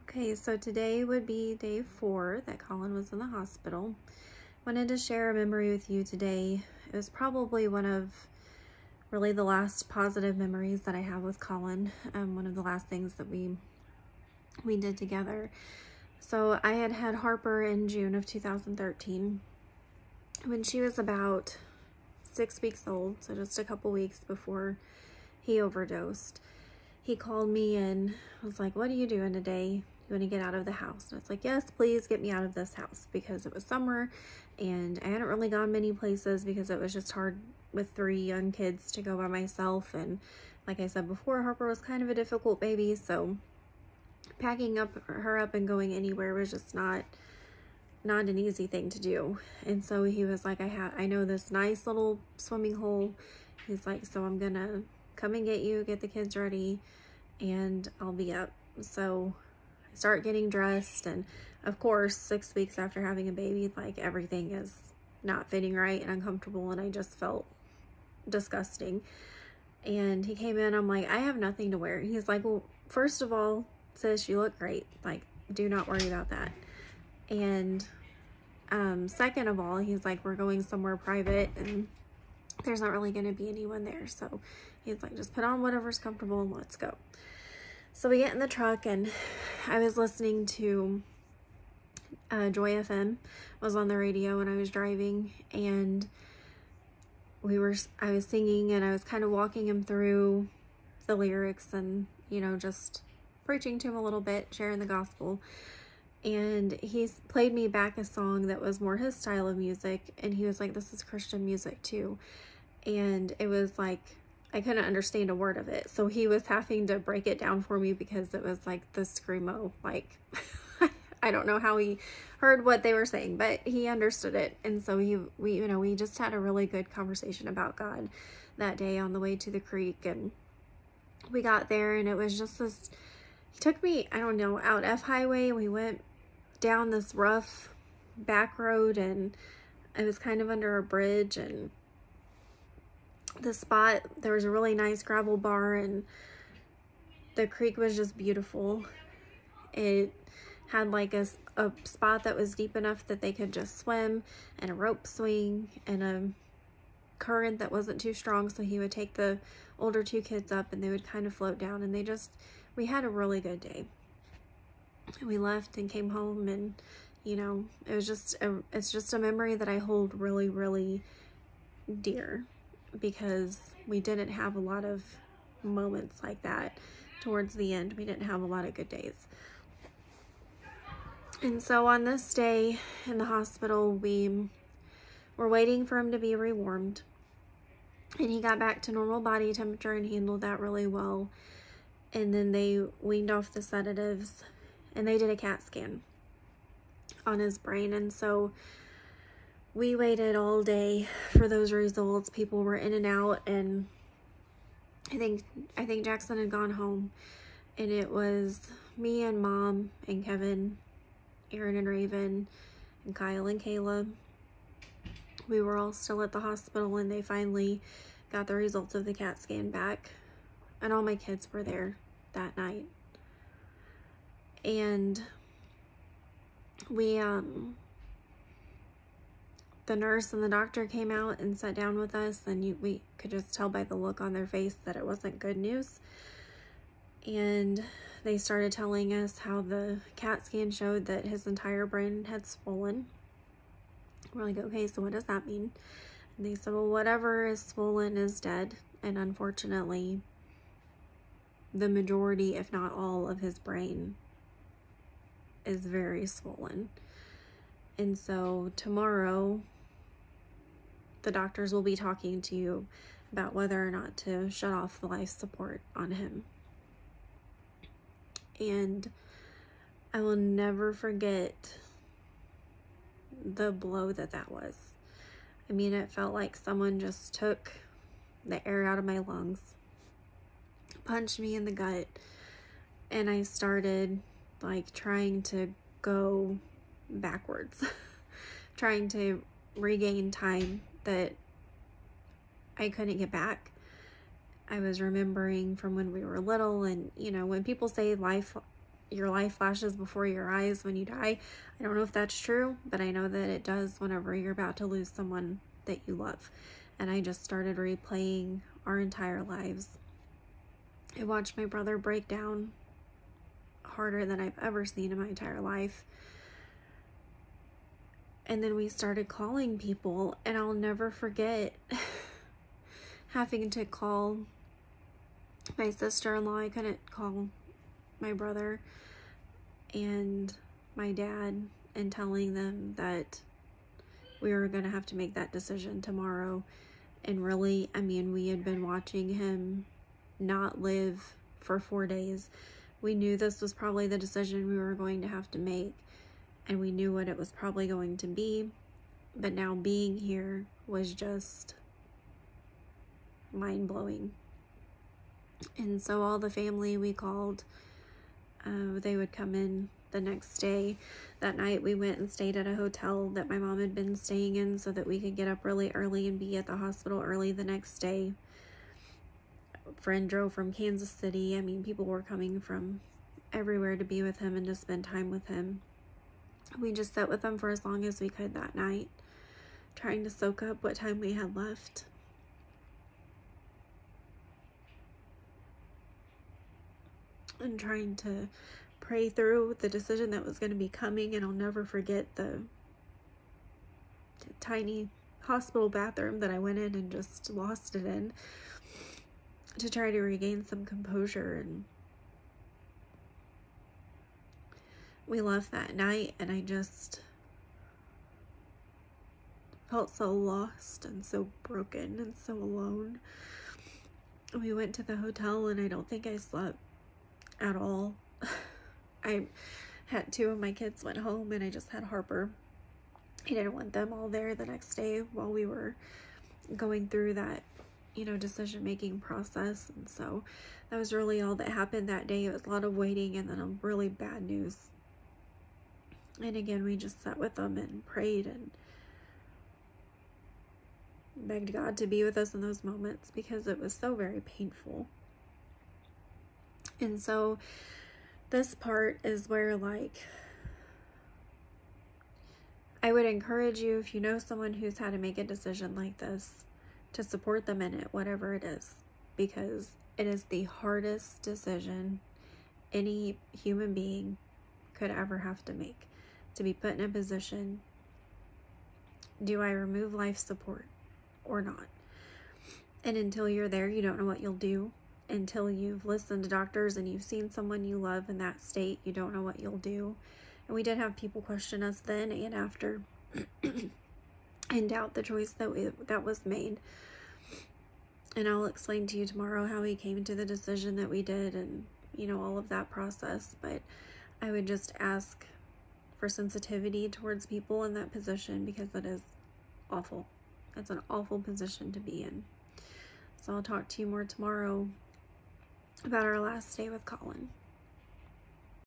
Okay, so today would be day 4 that Colin was in the hospital. Wanted to share a memory with you today. It was probably one of really the last positive memories that I have with Colin. One of the last things that we did together. So I had Harper in June of 2013. When she was about 6 weeks old, so just a couple weeks before he overdosed, he called me and was like, "What are you doing today? You want to get out of the house?" And I was like, "Yes, please get me out of this house," because it was summer and I hadn't really gone many places because it was just hard with 3 young kids to go by myself. And like I said before, Harper was kind of a difficult baby, so packing her up and going anywhere was just not an easy thing to do. And so he was like, I know this nice little swimming hole. He's like, "So I'm gonna come and get you, get the kids ready, and I'll be up." So I start getting dressed, and of course 6 weeks after having a baby, like, everything is not fitting right and uncomfortable, and I just felt disgusting. And he came in, I'm like, "I have nothing to wear." He's like, "Well, first of all, sis, you look great. Like, do not worry about that. And second of all," he's like, "we're going somewhere private and there's not really going to be anyone there." So he's like, "Just put on whatever's comfortable and let's go." So we get in the truck, and I was listening to Joy FM was on the radio when I was driving, and I was singing, and I was kind of walking him through the lyrics and, just preaching to him a little bit, sharing the gospel. And he's played me back a song that was more his style of music, and he was like, "This is Christian music too." And it was like, I couldn't understand a word of it, so he was having to break it down for me because it was like the screamo, like I don't know how he heard what they were saying, but he understood it. And so we just had a really good conversation about God that day on the way to the creek. And we got there, and it was just this, he took me, I don't know, out F highway, and we went down this rough back road, and it was kind of under a bridge, and the spot, there was a really nice gravel bar, and the creek was just beautiful. It had like a spot that was deep enough that they could just swim, and a rope swing, and a current that wasn't too strong, so he would take the older 2 kids up and they would kind of float down, and we had a really good day. And we left and came home, and it's just a memory that I hold really, really dear, because we didn't have a lot of moments like that towards the end. We didn't have a lot of good days. And so on this day in the hospital, we were waiting for him to be rewarmed, and he got back to normal body temperature and handled that really well. And then they weaned off the sedatives, and they did a CAT scan on his brain. And so we waited all day for those results. People were in and out, and I think Jackson had gone home, and it was me and Mom and Kevin, Aaron and Raven, and Kyle and Kayla. We were all still at the hospital, and they finally got the results of the CAT scan back, and all my kids were there that night. And the nurse and the doctor came out and sat down with us, and we could just tell by the look on their face that it wasn't good news. And they started telling us how the CAT scan showed that his entire brain had swollen. We're like, "Okay, so what does that mean?" And they said, "Well, whatever is swollen is dead." And unfortunately, the majority, if not all, of his brain is very swollen. And so tomorrow, the doctors will be talking to you about whether or not to shut off the life support on him. And I will never forget the blow that was. I mean, it felt like someone just took the air out of my lungs, punched me in the gut, and I started like trying to go backwards, trying to regain time that I couldn't get back. I was remembering from when we were little, and when people say life your life flashes before your eyes when you die. I don't know if that's true, but I know that it does whenever you're about to lose someone that you love. And I just started replaying our entire lives. I watched my brother break down harder than I've ever seen in my entire life. And then we started calling people, and I'll never forget having to call my sister-in-law. I couldn't call my brother and my dad and telling them that we were going to have to make that decision tomorrow. And really, I mean, we had been watching him not live for 4 days. We knew this was probably the decision we were going to have to make, and we knew what it was probably going to be. But now being here was just mind-blowing. And so all the family we called, they would come in the next day. That night we went and stayed at a hotel that my mom had been staying in so that we could get up really early and be at the hospital early the next day. A friend drove from Kansas City. I mean, people were coming from everywhere to be with him and to spend time with him. We just sat with him for as long as we could that night, trying to soak up what time we had left. And trying to pray through the decision that was going to be coming. And I'll never forget the tiny hospital bathroom that I went in and just lost it in to try to regain some composure. And we left that night, and I just felt so lost and so broken and so alone. We went to the hotel, and I don't think I slept at all. I had 2 of my kids went home, and I just had Harper. I didn't want them all there the next day while we were going through that, decision-making process. And so that was really all that happened that day. It was a lot of waiting and then a really bad news. And again, we just sat with them and prayed and begged God to be with us in those moments because it was so very painful. And so this part is where, I would encourage you, if you know someone who's had to make a decision like this, to support them in it, whatever it is, because it is the hardest decision any human being could ever have to make. To be put in a position, do I remove life support or not? And until you're there, you don't know what you'll do. Until you've listened to doctors and you've seen someone you love in that state, you don't know what you'll do. And we did have people question us then and after and doubt the choice that was made. And I'll explain to you tomorrow how we came to the decision that we did and, all of that process. But I would just ask for sensitivity towards people in that position because it is awful. It's an awful position to be in. So I'll talk to you more tomorrow about our last day with Colin.